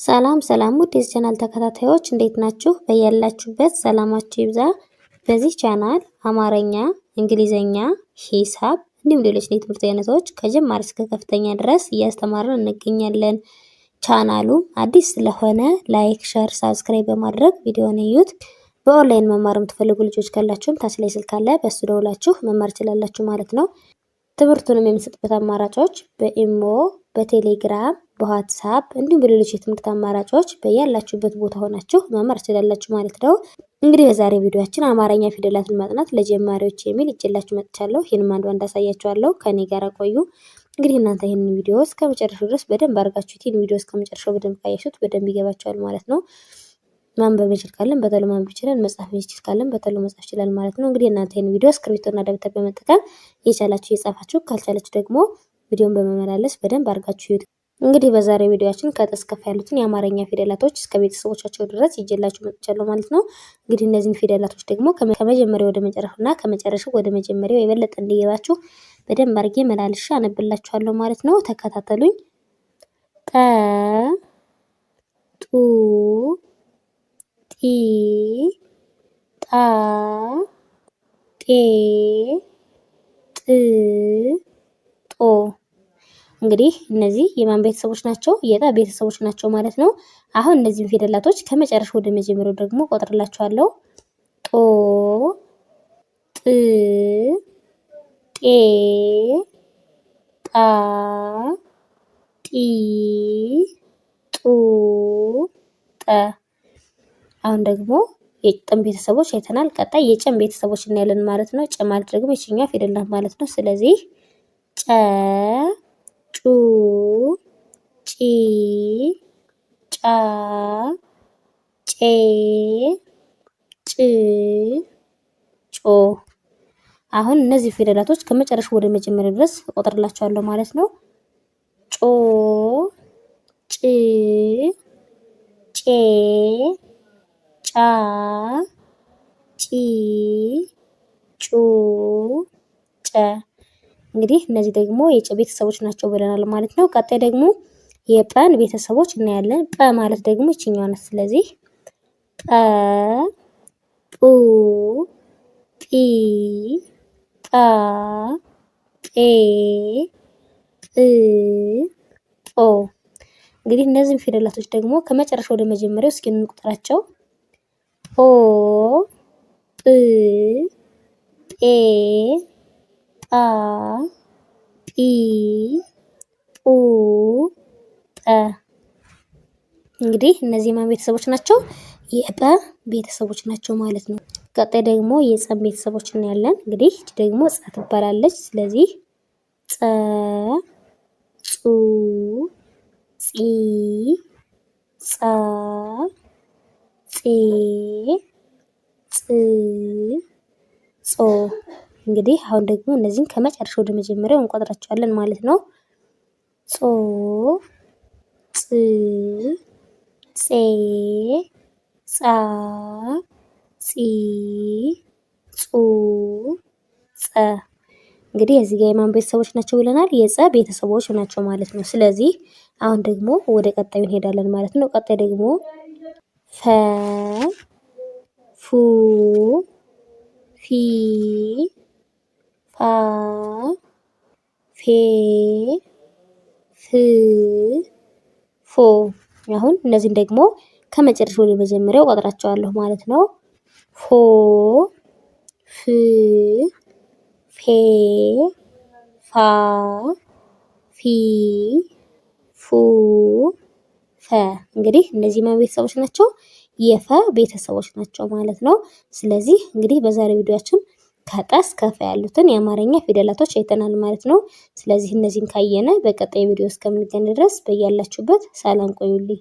ሰላም ሰላም ውድ የዚህ ቻናል ተከታታዮች እንዴት ናችሁ? በያላችሁበት ሰላማችሁ ይብዛ። በዚህ ቻናል አማርኛ፣ እንግሊዘኛ፣ ሂሳብ እንዲሁም ሌሎች የትምህርት አይነቶች ከጀማሪ እስከ ከፍተኛ ድረስ እያስተማርን እንገኛለን። ቻናሉ አዲስ ስለሆነ ላይክ፣ ሼር፣ ሰብስክራይብ በማድረግ ቪዲዮውን እዩት። በኦንላይን መማር የምትፈልጉ ልጆች ካላችሁም ታች ላይ ስልክ አለ፣ በሱ ደውላችሁ መማር ትችላላችሁ ማለት ነው። ትምህርቱንም የምንሰጥበት አማራጮች በኢሞ፣ በቴሌግራም፣ በዋትስአፕ እንዲሁም በሌሎች የትምህርት አማራጮች በያላችሁበት ቦታ ሆናችሁ መማር ትችላላችሁ ማለት ነው። እንግዲህ በዛሬ ቪዲዮአችን አማርኛ ፊደላትን ማጥናት ለጀማሪዎች የሚል ይዤላችሁ መጥቻለሁ። ይህንም አንድ ባንድ አሳያችኋለሁ። ከኔ ጋር ቆዩ። እንግዲህ እናንተ ይህንን ቪዲዮ እስከመጨረሻው ድረስ በደንብ አድርጋችሁት ይህን ቪዲዮ እስከመጨረሻው በደንብ ካያችሁት በደንብ ይገባችኋል ማለት ነው። ማንበብ መቻል ካለን በተሎ ማንበብ ይችላል፣ መጻፍ መቻል ካለን በተሎ መጻፍ ይችላል ማለት ነው። እንግዲህ እናንተ ይሄን ቪዲዮ እስክሪብቶና ደብተር በመጠቀም የቻላችሁ የጻፋችሁ፣ ካልቻላችሁ ደግሞ ቪዲዮን በመመላለስ በደንብ አድርጋችሁ ይዩት። እንግዲህ በዛሬ ቪዲዮአችን ከጠ እስከ ፍ ያሉትን የአማርኛ ፊደላቶች እስከ ቤተሰቦቻቸው ድረስ ይዤላችሁ መጥቻለሁ ማለት ነው። እንግዲህ እነዚህን ፊደላቶች ደግሞ ከመጀመሪያው ወደ መጨረሻውና ከመጨረሻው ወደ መጀመሪያው የበለጠ እንዲገባችሁ በደንብ አድርጌ መላልሻ አነብላችኋለሁ ማለት ነው። ተከታተሉኝ። ጠ ጡ ጢ ጣ ጤ ጥ ጦ። እንግዲህ እነዚህ የማን ቤተሰቦች ናቸው? የጠ ቤተሰቦች ናቸው ማለት ነው። አሁን እነዚህን ፊደላቶች ከመጨረሻው ወደ መጀመሪያው ደግሞ ቆጥርላችኋለሁ። ጦ ጥ ጤ ጣ ጢ ጡ ጠ። አሁን ደግሞ የጨን ቤተሰቦች አይተናል። ቀጣይ የጨን ቤተሰቦች እናያለን ማለት ነው። ጨ ማለት ደግሞ የችኛዋ ፊደል ናት ማለት ነው። ስለዚህ ጨ ጩ ጪ ጫ ጬ ጭ ጮ። አሁን እነዚህ ፊደላቶች ከመጨረሻው ወደ መጀመሪያው ድረስ እቆጥርላቸዋለሁ ማለት ነው። ጮ ጭ ጬ ጫ ጪ ጩ ጨ። እንግዲህ እነዚህ ደግሞ የጨ ቤተሰቦች ናቸው ብለናል ማለት ነው። ቀጣይ ደግሞ የጰን ቤተሰቦች እናያለን። ጰ ማለት ደግሞ ይችኛዋ ናት። ስለዚህ ጰ ጱ ጲ ጳ ጴ ጵ ጶ። እንግዲህ እነዚህን ፊደላቶች ደግሞ ከመጨረሻው ወደ መጀመሪያው እስኪ እንቁጠራቸው። ጶ ጵ ጴ ጳ ጲ ጱ ጰ። እንግዲህ እነዚህ የማን ቤተሰቦች ናቸው? የጰ ቤተሰቦች ናቸው ማለት ነው። ቀጣይ ደግሞ የጸን ቤተሰቦች እናያለን። እንግዲህ እቺ ደግሞ ጸ ትባላለች። ስለዚህ ጸ ጹ ጺ ጻ ጼ ጽ ጾ። እንግዲህ አሁን ደግሞ እነዚህን ከመጨረሻው ወደ መጀመሪያው እንቆጥራቸዋለን ማለት ነው። ጾ ጽ ጼ ጻ ጺ ጹ ጸ። እንግዲህ እዚህ ጋር የማን ቤተሰቦች ናቸው ብለናል? የጸ ቤተሰቦች ናቸው ማለት ነው። ስለዚህ አሁን ደግሞ ወደ ቀጣዩ እንሄዳለን ማለት ነው። ቀጣይ ደግሞ ፈ ፉ ፊ ፋ ፌ ፍ ፎ። አሁን እነዚህን ደግሞ ከመጨረሻው ወደ መጀመሪያው ቆጥራቸዋለሁ ማለት ነው። ፎ ፍ ፌ ፋ ፊ ፉ ፈ። እንግዲህ እነዚህ ማን ቤተሰቦች ናቸው? የፈ ቤተሰቦች ናቸው ማለት ነው። ስለዚህ እንግዲህ በዛሬው ቪዲዮአችን ከጠ እስከ ፈ ያሉትን የአማርኛ ፊደላቶች አይተናል ማለት ነው። ስለዚህ እነዚህን ካየነ በቀጣይ ቪዲዮ እስከምንገናኝ ድረስ በያላችሁበት ሰላም ቆዩልኝ።